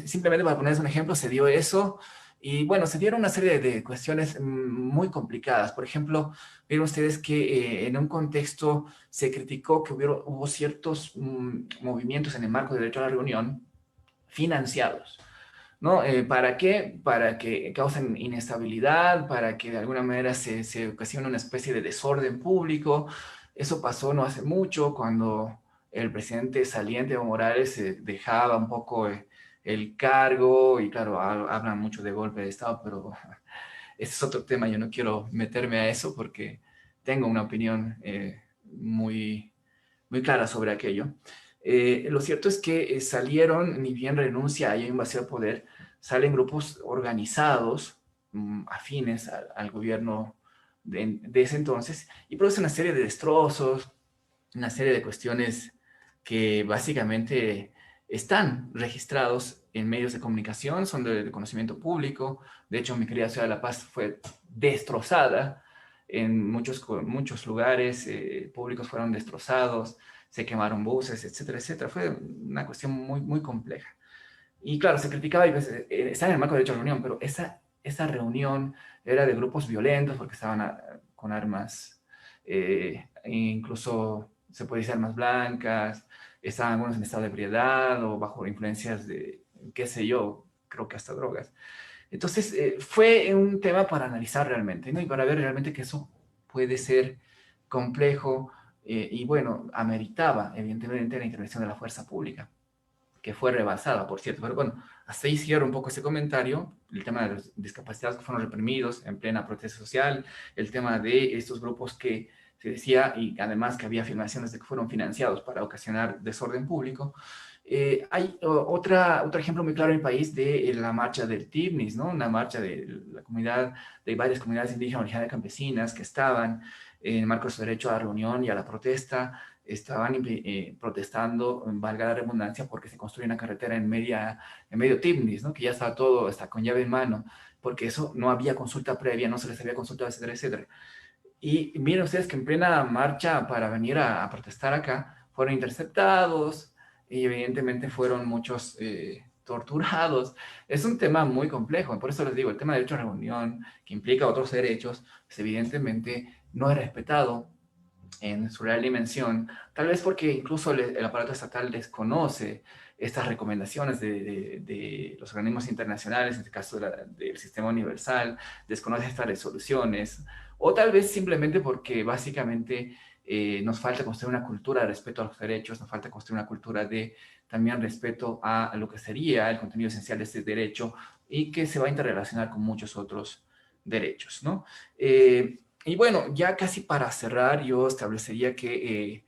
simplemente para ponerles un ejemplo, se dio eso. Y bueno, se dieron una serie de cuestiones muy complicadas. Por ejemplo, vieron ustedes que en un contexto se criticó que hubo ciertos movimientos en el marco del derecho a la reunión financiados, ¿no? ¿Para qué? Para que causen inestabilidad, para que de alguna manera se ocasione una especie de desorden público. Eso pasó no hace mucho, cuando el presidente saliente Evo Morales dejaba un poco el cargo, y claro, hablan mucho de golpe de Estado, pero ese es otro tema, yo no quiero meterme a eso porque tengo una opinión muy, muy clara sobre aquello. Lo cierto es que salieron, ni bien renuncia, hay un vacío de poder, salen grupos organizados, afines al gobierno de ese entonces, y producen una serie de destrozos, una serie de cuestiones que básicamente están registrados en medios de comunicación, son de conocimiento público. De hecho, mi querida ciudad de La Paz fue destrozada en muchos lugares, públicos fueron destrozados, se quemaron buses, etcétera, etcétera. Fue una cuestión muy, muy compleja. Y claro, se criticaba y pues, está en el marco de derecho a reunión, pero esa reunión era de grupos violentos porque estaban con armas, incluso se puede decir armas blancas, estaban algunos en estado de ebriedad o bajo influencias de, qué sé yo, creo que hasta drogas. Entonces, fue un tema para analizar realmente, ¿no? Y para ver realmente que eso puede ser complejo y bueno, ameritaba evidentemente la intervención de la fuerza pública, que fue rebasada, por cierto. Pero bueno, hasta ahí cierro un poco ese comentario, el tema de los discapacitados que fueron reprimidos en plena protesta social, el tema de estos grupos que se decía, y además que había afirmaciones de que fueron financiados para ocasionar desorden público. Hay otro ejemplo muy claro en el país de la marcha del TIBNIS, ¿no? Una marcha de la comunidad, de varias comunidades indígenas, originarias campesinas que estaban en el marco de su derecho a la reunión y a la protesta, estaban protestando, valga la redundancia, porque se construye una carretera en medio Tibnis, ¿no? Que ya estaba todo, está con llave en mano, porque eso no había consulta previa, no se les había consultado, etcétera, etcétera. Y miren ustedes que en plena marcha para venir a protestar acá, fueron interceptados y evidentemente fueron muchos torturados. Es un tema muy complejo, por eso les digo, el tema de derecho a reunión, que implica otros derechos, pues evidentemente no es respetado en su real dimensión, tal vez porque incluso el aparato estatal desconoce estas recomendaciones de los organismos internacionales, en este caso del Sistema Universal, desconoce estas resoluciones, o tal vez simplemente porque básicamente nos falta construir una cultura de respeto a los derechos, nos falta construir una cultura de también respeto a lo que sería el contenido esencial de este derecho y que se va a interrelacionar con muchos otros derechos, ¿no? Y bueno, ya casi para cerrar, yo establecería que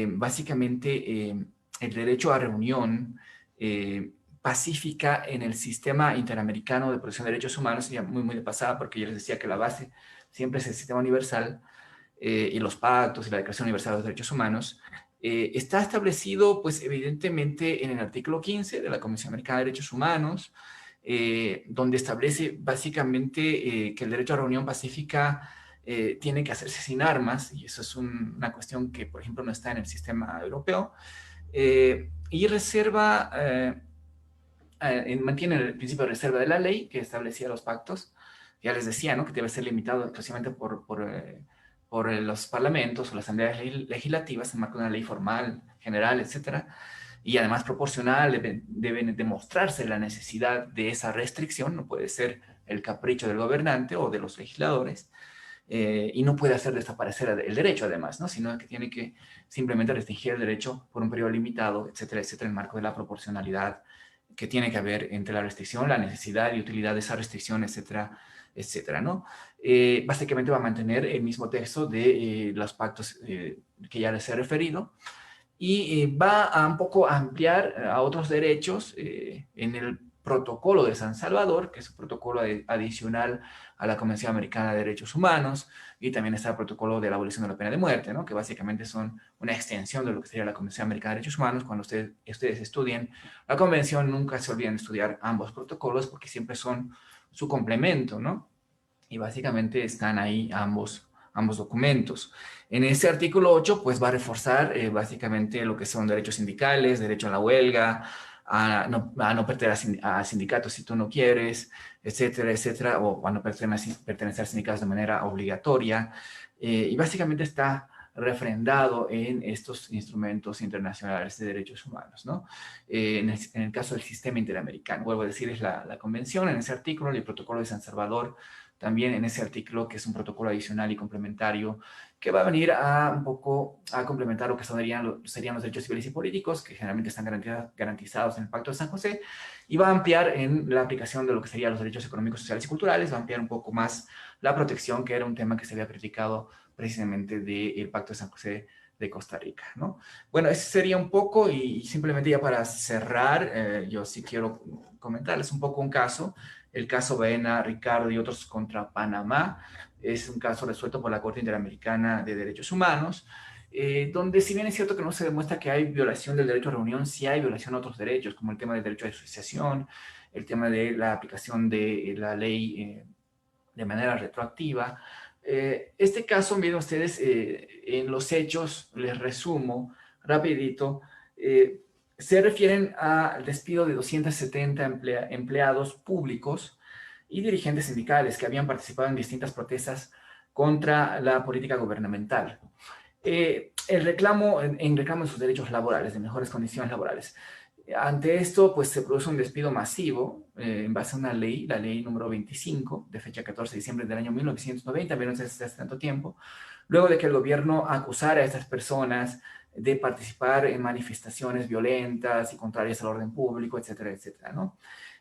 básicamente el derecho a reunión pacífica en el sistema interamericano de protección de derechos humanos, ya muy, muy de pasada, porque yo les decía que la base siempre es el sistema universal y los pactos y la Declaración Universal de los Derechos Humanos, está establecido, pues evidentemente, en el artículo 15 de la Convención Americana de Derechos Humanos, donde establece básicamente que el derecho a reunión pacífica tiene que hacerse sin armas, y eso es una cuestión que, por ejemplo, no está en el sistema europeo, y mantiene el principio de reserva de la ley que establecía los pactos. Ya les decía, ¿no? Que debe ser limitado exclusivamente por los parlamentos o las asambleas legislativas en marco de una ley formal, general, etcétera. Y además proporcional, deben demostrarse la necesidad de esa restricción, no puede ser el capricho del gobernante o de los legisladores, y no puede hacer desaparecer el derecho además, ¿no? Sino que tiene que simplemente restringir el derecho por un periodo limitado, etcétera, etcétera, en el marco de la proporcionalidad que tiene que haber entre la restricción, la necesidad y utilidad de esa restricción, etcétera, etcétera, ¿no? Básicamente va a mantener el mismo texto de los pactos que ya les he referido, y va a un poco ampliar a otros derechos Protocolo de San Salvador, que es un protocolo adicional a la Convención Americana de Derechos Humanos, y también está el protocolo de la abolición de la pena de muerte, ¿no? Que básicamente son una extensión de lo que sería la Convención Americana de Derechos Humanos. Cuando ustedes estudien la convención, nunca se olviden de estudiar ambos protocolos porque siempre son su complemento, ¿no? Y básicamente están ahí ambos documentos. En ese artículo 8, pues va a reforzar básicamente lo que son derechos sindicales, derecho a la huelga, a no pertenecer a sindicatos si tú no quieres, etcétera, etcétera, o a no pertenecer a sindicatos de manera obligatoria. Y básicamente está refrendado en estos instrumentos internacionales de derechos humanos, ¿no? En el caso del sistema interamericano, vuelvo a decir, es la convención en ese artículo, el protocolo de San Salvador, también en ese artículo, que es un protocolo adicional y complementario, que va a venir a un poco a complementar lo que serían los derechos civiles y políticos, que generalmente están garantizados en el Pacto de San José, y va a ampliar en la aplicación de lo que serían los derechos económicos, sociales y culturales, va a ampliar un poco más la protección, que era un tema que se había criticado precisamente del Pacto de San José de Costa Rica, ¿no? Bueno, ese sería un poco, y simplemente ya para cerrar, yo sí quiero comentarles un poco un caso, el caso Baena, Ricardo y otros contra Panamá. Es un caso resuelto por la Corte Interamericana de Derechos Humanos, donde si bien es cierto que no se demuestra que hay violación del derecho a reunión, sí hay violación de otros derechos, como el tema del derecho de asociación, el tema de la aplicación de la ley de manera retroactiva. Este caso, miren ustedes, en los hechos, les resumo rapidito, se refieren al despido de 270 empleados públicos y dirigentes sindicales que habían participado en distintas protestas contra la política gubernamental. El reclamo, en reclamo de sus derechos laborales, de mejores condiciones laborales. Ante esto, pues se produce un despido masivo en base a una ley, la ley número 25, de fecha 14 de diciembre del año 1990, menos desde hace tanto tiempo, luego de que el gobierno acusara a estas personas de participar en manifestaciones violentas y contrarias al orden público, etcétera, etcétera, ¿no?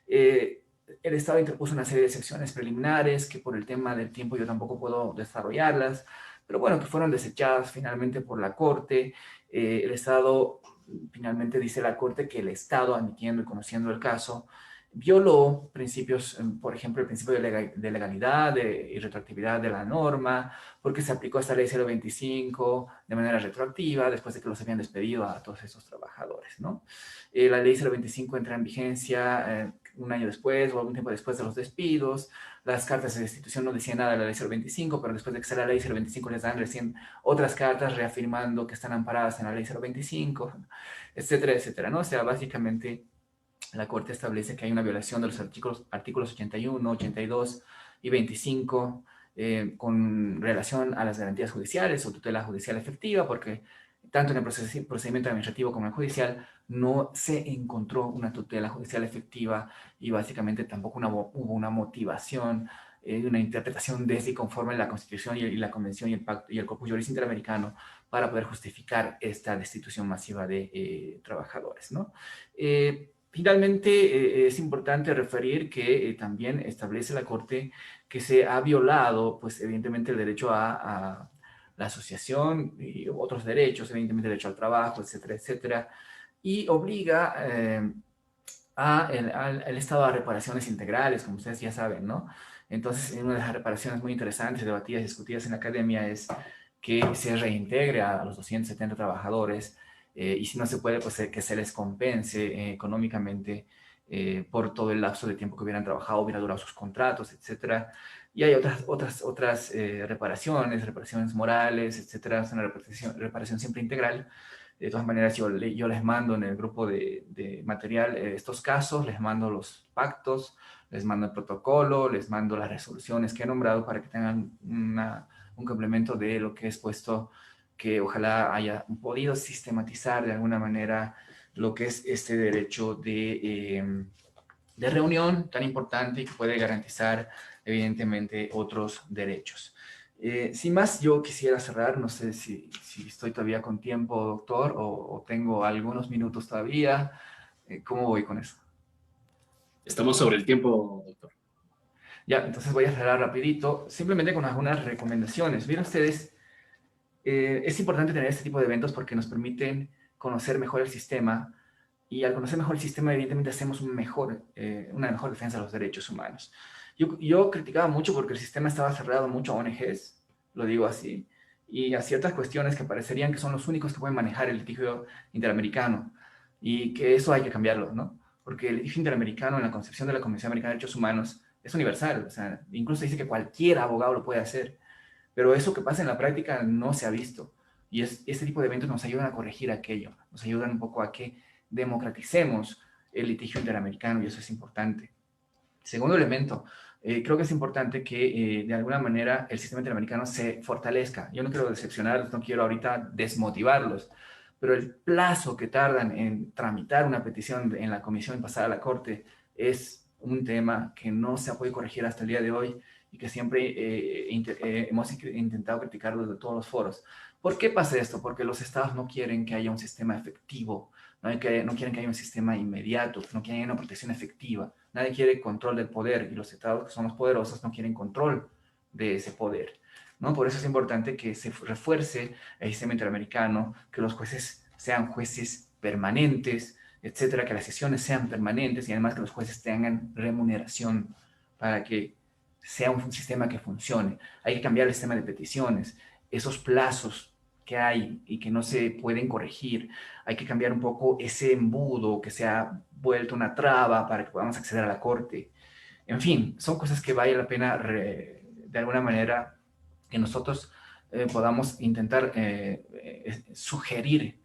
El Estado interpuso una serie de excepciones preliminares que por el tema del tiempo yo tampoco puedo desarrollarlas, pero bueno, que fueron desechadas finalmente por la Corte. El Estado, finalmente dice la Corte que el Estado, admitiendo y conociendo el caso, violó principios, por ejemplo, el principio de legalidad y retroactividad de la norma, porque se aplicó esta ley 025 de manera retroactiva después de que los habían despedido a todos esos trabajadores, ¿no? La ley 025 entra en vigencia un año después o algún tiempo después de los despidos. Las cartas de destitución no decían nada de la ley 025, pero después de que sale la ley 025 les dan recién otras cartas reafirmando que están amparadas en la ley 025, etcétera, etcétera, ¿no? O sea, básicamente la Corte establece que hay una violación de los artículos 81, 82 y 25 con relación a las garantías judiciales o tutela judicial efectiva, porque tanto en el procedimiento administrativo como en el judicial no se encontró una tutela judicial efectiva y básicamente tampoco hubo una motivación, una interpretación desde y conforme la Constitución y la Convención y el Pacto y el Corpus Juris Interamericano para poder justificar esta destitución masiva de trabajadores, ¿no? Finalmente, es importante referir que también establece la Corte que se ha violado, pues evidentemente, el derecho a la asociación y otros derechos, evidentemente el derecho al trabajo, etcétera, etcétera, y obliga al Estado a reparaciones integrales, como ustedes ya saben, ¿no? Entonces, una de las reparaciones muy interesantes, debatidas y discutidas en la academia es que se reintegre a los 270 trabajadores y si no se puede, pues que se les compense económicamente por todo el lapso de tiempo que hubieran trabajado, hubieran durado sus contratos, etcétera. Y hay otras reparaciones morales, etcétera. Es una reparación siempre integral. De todas maneras, yo les mando en el grupo de material estos casos, les mando los pactos, les mando el protocolo, les mando las resoluciones que he nombrado para que tengan un complemento de lo que he expuesto, que ojalá haya podido sistematizar de alguna manera lo que es este derecho de reunión tan importante y que puede garantizar evidentemente otros derechos. Sin más, yo quisiera cerrar, no sé si estoy todavía con tiempo, doctor, o tengo algunos minutos todavía. ¿Cómo voy con eso?
Estamos sobre el tiempo, doctor.
Ya, entonces voy a cerrar rapidito, simplemente con algunas recomendaciones. Miren ustedes, es importante tener este tipo de eventos porque nos permiten conocer mejor el sistema, Y al conocer mejor el sistema, evidentemente hacemos una mejor defensa de los derechos humanos. Yo criticaba mucho porque el sistema estaba cerrado mucho a ONGs, lo digo así, y a ciertas cuestiones que parecerían que son los únicos que pueden manejar el litigio interamericano, y que eso hay que cambiarlo, ¿no? Porque el litigio interamericano en la concepción de la Convención Americana de Derechos Humanos es universal, o sea, incluso dice que cualquier abogado lo puede hacer, pero eso que pasa en la práctica no se ha visto. Y este tipo de eventos nos ayudan a corregir aquello, nos ayudan un poco a que democraticemos el litigio interamericano, y eso es importante. Segundo elemento, creo que es importante que de alguna manera el sistema interamericano se fortalezca. Yo no quiero decepcionarlos, no quiero ahorita desmotivarlos, pero el plazo que tardan en tramitar una petición en la comisión y pasar a la corte es un tema que no se ha podido corregir hasta el día de hoy y que siempre hemos intentado criticarlo desde todos los foros. ¿Por qué pasa esto? Porque los estados no quieren que haya un sistema efectivo, no quieren que haya un sistema inmediato, no quieren que haya una protección efectiva. Nadie quiere control del poder y los estados que son los poderosos no quieren control de ese poder, ¿no? Por eso es importante que se refuerce el sistema interamericano, que los jueces sean jueces permanentes, etcétera, que las sesiones sean permanentes y además que los jueces tengan remuneración para que sea un sistema que funcione. Hay que cambiar el sistema de peticiones, esos plazos que hay y que no se pueden corregir. Hay que cambiar un poco ese embudo que se ha vuelto una traba para que podamos acceder a la corte. En fin, son cosas que vale la pena de alguna manera que nosotros podamos intentar sugerir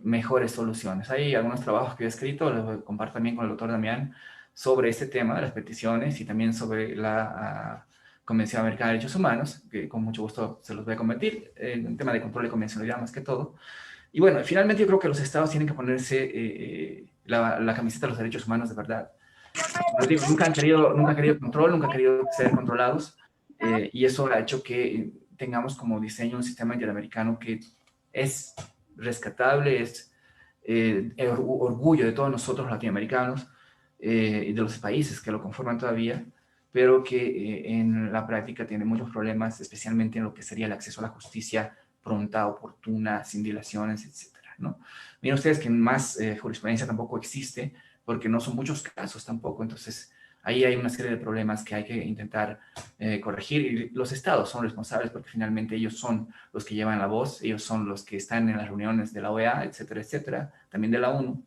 mejores soluciones. Hay algunos trabajos que he escrito, los comparto también con el doctor Damián, sobre este tema de las peticiones y también sobre la Convención Americana de Derechos Humanos, que con mucho gusto se los voy a compartir, en un tema de control de convencionalidad más que todo. Y bueno, finalmente yo creo que los estados tienen que ponerse la camiseta de los derechos humanos de verdad. Como digo, nunca han querido control, nunca han querido ser controlados, y eso ha hecho que tengamos como diseño un sistema interamericano que es rescatable, es orgullo de todos nosotros latinoamericanos y de los países que lo conforman todavía, pero que en la práctica tiene muchos problemas, especialmente en lo que sería el acceso a la justicia pronta, oportuna, sin dilaciones, etcétera, ¿no? Miren ustedes que más jurisprudencia tampoco existe, porque no son muchos casos tampoco, entonces ahí hay una serie de problemas que hay que intentar corregir, y los estados son responsables porque finalmente ellos son los que llevan la voz, ellos son los que están en las reuniones de la OEA, etcétera, etcétera, también de la ONU,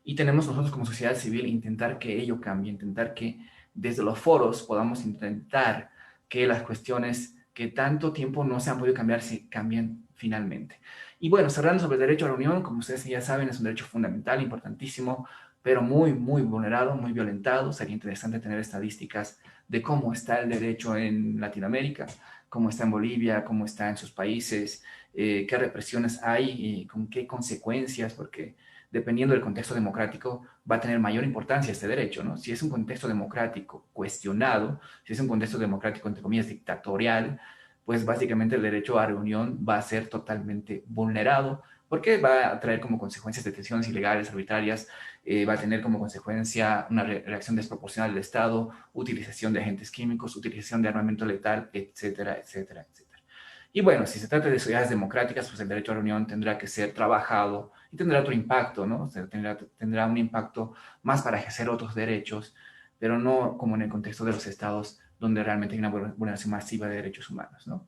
y tenemos nosotros como sociedad civil intentar que ello cambie, intentar que desde los foros podamos intentar que las cuestiones que tanto tiempo no se han podido cambiar se cambien finalmente. Y bueno, cerrando sobre el derecho a la reunión, como ustedes ya saben, es un derecho fundamental, importantísimo, pero muy, muy vulnerado, muy violentado. Sería interesante tener estadísticas de cómo está el derecho en Latinoamérica, cómo está en Bolivia, cómo está en sus países, qué represiones hay y con qué consecuencias, porque dependiendo del contexto democrático, va a tener mayor importancia este derecho, ¿no? Si es un contexto democrático cuestionado, si es un contexto democrático, entre comillas, dictatorial, pues básicamente el derecho a reunión va a ser totalmente vulnerado, porque va a traer como consecuencias detenciones ilegales, arbitrarias, va a tener como consecuencia una reacción desproporcional del Estado, utilización de agentes químicos, utilización de armamento letal, etcétera, etcétera, etcétera. Y bueno, si se trata de sociedades democráticas, pues el derecho a reunión tendrá que ser trabajado y tendrá otro impacto, ¿no? O sea, tendrá un impacto más para ejercer otros derechos, pero no como en el contexto de los estados donde realmente hay una vulneración masiva de derechos humanos, ¿no?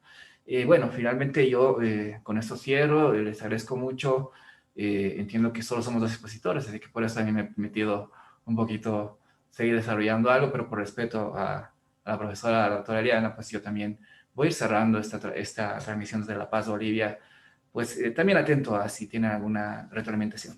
Bueno, finalmente yo con esto cierro, les agradezco mucho, entiendo que solo somos dos expositores, así que por eso también me he permitido un poquito seguir desarrollando algo, pero por respeto a la profesora, a la doctora Eliana, pues yo también voy a ir cerrando esta transmisión desde La Paz, Bolivia, pues también atento a si tienen alguna retroalimentación.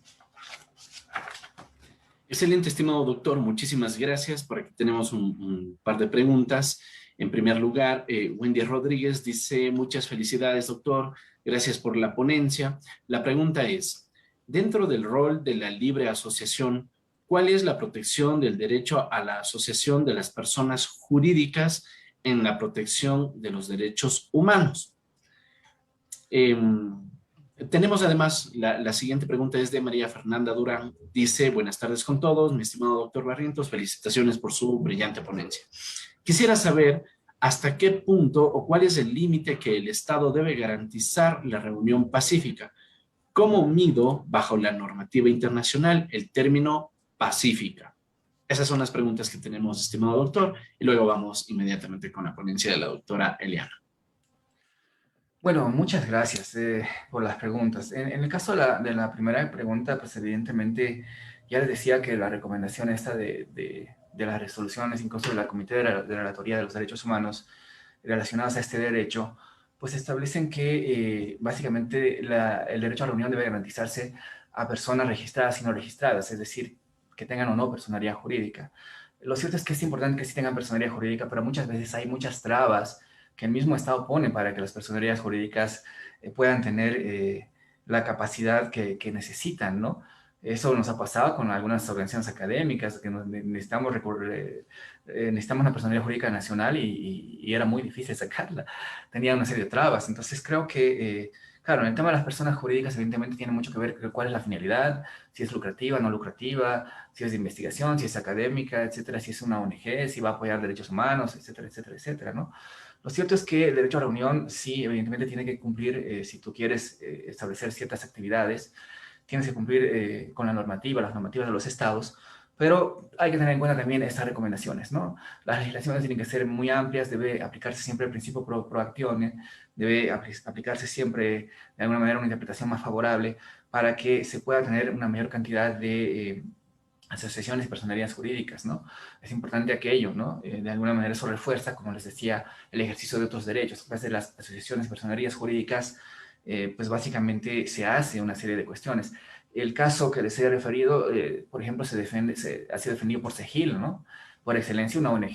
Excelente, estimado doctor. Muchísimas gracias. Por aquí tenemos un par de preguntas. En primer lugar, Wendy Rodríguez dice, muchas felicidades, doctor. Gracias por la ponencia. La pregunta es, dentro del rol de la libre asociación, ¿cuál es la protección del derecho a la asociación de las personas jurídicas en la protección de los derechos humanos? Tenemos además, la siguiente pregunta es de María Fernanda Durán. Dice, buenas tardes con todos, mi estimado doctor Barrientos, felicitaciones por su brillante ponencia. Quisiera saber hasta qué punto o cuál es el límite que el Estado debe garantizar la reunión pacífica. ¿Cómo mido bajo la normativa internacional el término pacífica? Esas son las preguntas que tenemos, estimado doctor, y luego vamos inmediatamente con la ponencia de la doctora Eliana.
Bueno, muchas gracias por las preguntas. En el caso de la primera pregunta, pues evidentemente ya les decía que la recomendación esta de las resoluciones, incluso de la Comité de Relatoría de los Derechos Humanos relacionadas a este derecho, pues establecen que básicamente el derecho a la reunión debe garantizarse a personas registradas y no registradas, es decir, que tengan o no personalidad jurídica. Lo cierto es que es importante que sí tengan personalidad jurídica, pero muchas veces hay muchas trabas que el mismo Estado pone para que las personalidades jurídicas puedan tener la capacidad que necesitan, ¿no? Eso nos ha pasado con algunas organizaciones académicas que necesitamos, necesitamos una personalidad jurídica nacional y era muy difícil sacarla. Tenía una serie de trabas. Entonces creo que, claro, en el tema de las personas jurídicas evidentemente tiene mucho que ver con cuál es la finalidad, si es lucrativa, no lucrativa, si es de investigación, si es académica, etcétera, si es una ONG, si va a apoyar derechos humanos, etcétera, etcétera, etcétera, ¿no? Lo cierto es que el derecho a reunión sí, evidentemente tiene que cumplir, si tú quieres establecer ciertas actividades, tienes que cumplir con la normativa, las normativas de los estados, pero hay que tener en cuenta también estas recomendaciones, ¿no? Las legislaciones tienen que ser muy amplias, debe aplicarse siempre el principio pro actione, debe aplicarse siempre de alguna manera una interpretación más favorable para que se pueda tener una mayor cantidad de asociaciones y personalidades jurídicas, ¿no? Es importante aquello, ¿no? De alguna manera eso refuerza, como les decía, el ejercicio de otros derechos. A través de las asociaciones y personalidades jurídicas, pues básicamente se hace una serie de cuestiones. El caso que les he referido, por ejemplo, ha sido defendido por SEGIL, ¿no? Por excelencia, una ONG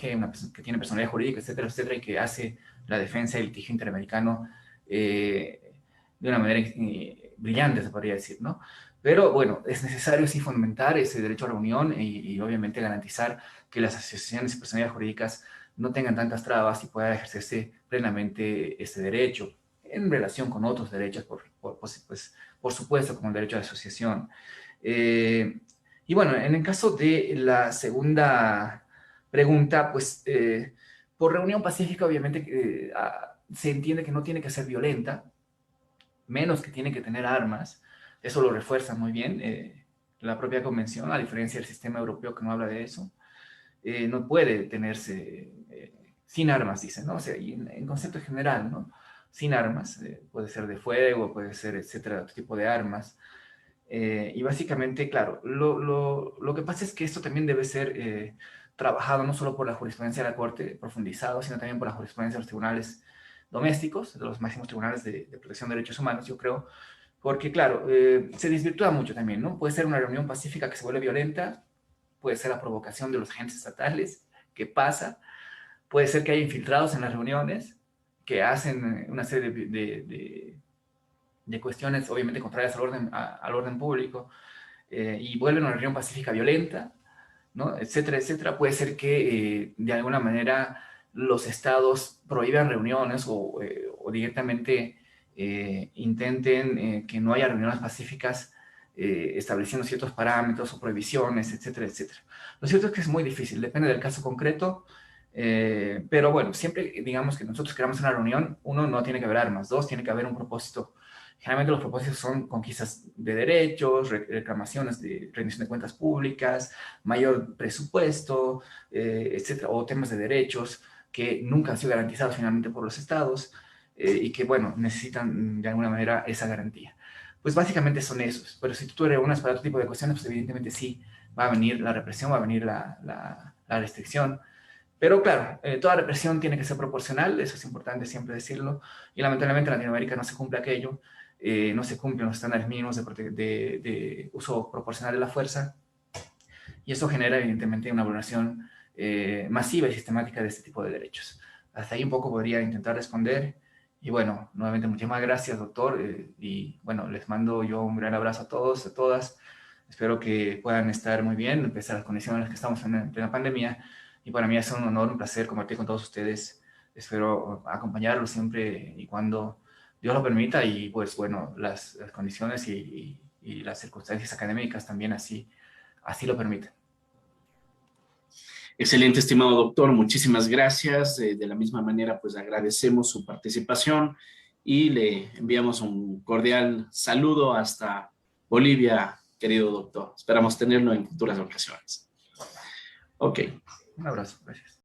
que tiene personalidad jurídica, etcétera, etcétera, y que hace la defensa del litigio interamericano de una manera brillante, se podría decir, ¿no? Pero bueno, es necesario sí fomentar ese derecho a reunión y obviamente garantizar que las asociaciones y personalidades jurídicas no tengan tantas trabas y pueda ejercerse plenamente este derecho en relación con otros derechos, por supuesto, como el derecho a la asociación. Y bueno, en el caso de la segunda pregunta, pues por reunión pacífica obviamente se entiende que no tiene que ser violenta, menos que tiene que tener armas. Eso lo refuerza muy bien la propia convención, a diferencia del sistema europeo que no habla de eso. No puede tenerse sin armas, dicen, ¿no? O sea, y en concepto general, ¿no? Sin armas, puede ser de fuego, puede ser, etcétera, otro tipo de armas. Y básicamente, claro, lo que pasa es que esto también debe ser trabajado no solo por la jurisprudencia de la Corte, profundizado, sino también por la jurisprudencia de los tribunales domésticos, de los máximos tribunales de protección de derechos humanos, yo creo, porque, claro, se desvirtúa mucho también, ¿no? Puede ser una reunión pacífica que se vuelve violenta, puede ser la provocación de los agentes estatales, que pasa, puede ser que haya infiltrados en las reuniones, que hacen una serie de cuestiones, obviamente, contrarias al orden público, y vuelven a una reunión pacífica violenta, ¿no? Etcétera, etcétera. Puede ser que, de alguna manera, los estados prohíban reuniones o directamente intenten que no haya reuniones pacíficas estableciendo ciertos parámetros o prohibiciones, etcétera, etcétera. Lo cierto es que es muy difícil, depende del caso concreto, pero bueno, siempre digamos que nosotros queramos una reunión, uno, no tiene que haber armas, dos, tiene que haber un propósito. Generalmente los propósitos son conquistas de derechos, reclamaciones de rendición de cuentas públicas, mayor presupuesto, etcétera, o temas de derechos que nunca han sido garantizados finalmente por los estados y que, bueno, necesitan de alguna manera esa garantía. Pues básicamente son esos, pero si tú te reúnes para otro tipo de cuestiones, pues evidentemente sí va a venir la represión, va a venir la restricción. Pero claro, toda represión tiene que ser proporcional, eso es importante siempre decirlo, y lamentablemente en Latinoamérica no se cumple aquello, no se cumplen los estándares mínimos de uso proporcional de la fuerza, y eso genera evidentemente una vulneración masiva y sistemática de este tipo de derechos. Hasta ahí un poco podría intentar responder, y bueno, nuevamente muchísimas gracias, doctor, y bueno, les mando yo un gran abrazo a todos, a todas, espero que puedan estar muy bien, pese a las condiciones en las que estamos en plena pandemia, y para mí es un honor, un placer compartir con todos ustedes, espero acompañarlos siempre y cuando Dios lo permita, y pues bueno, las condiciones y las circunstancias académicas también así lo permiten.
Excelente, estimado doctor, muchísimas gracias. De la misma manera, pues agradecemos su participación y le enviamos un cordial saludo hasta Bolivia, querido doctor. Esperamos tenerlo en futuras ocasiones. Ok.
Un abrazo, gracias.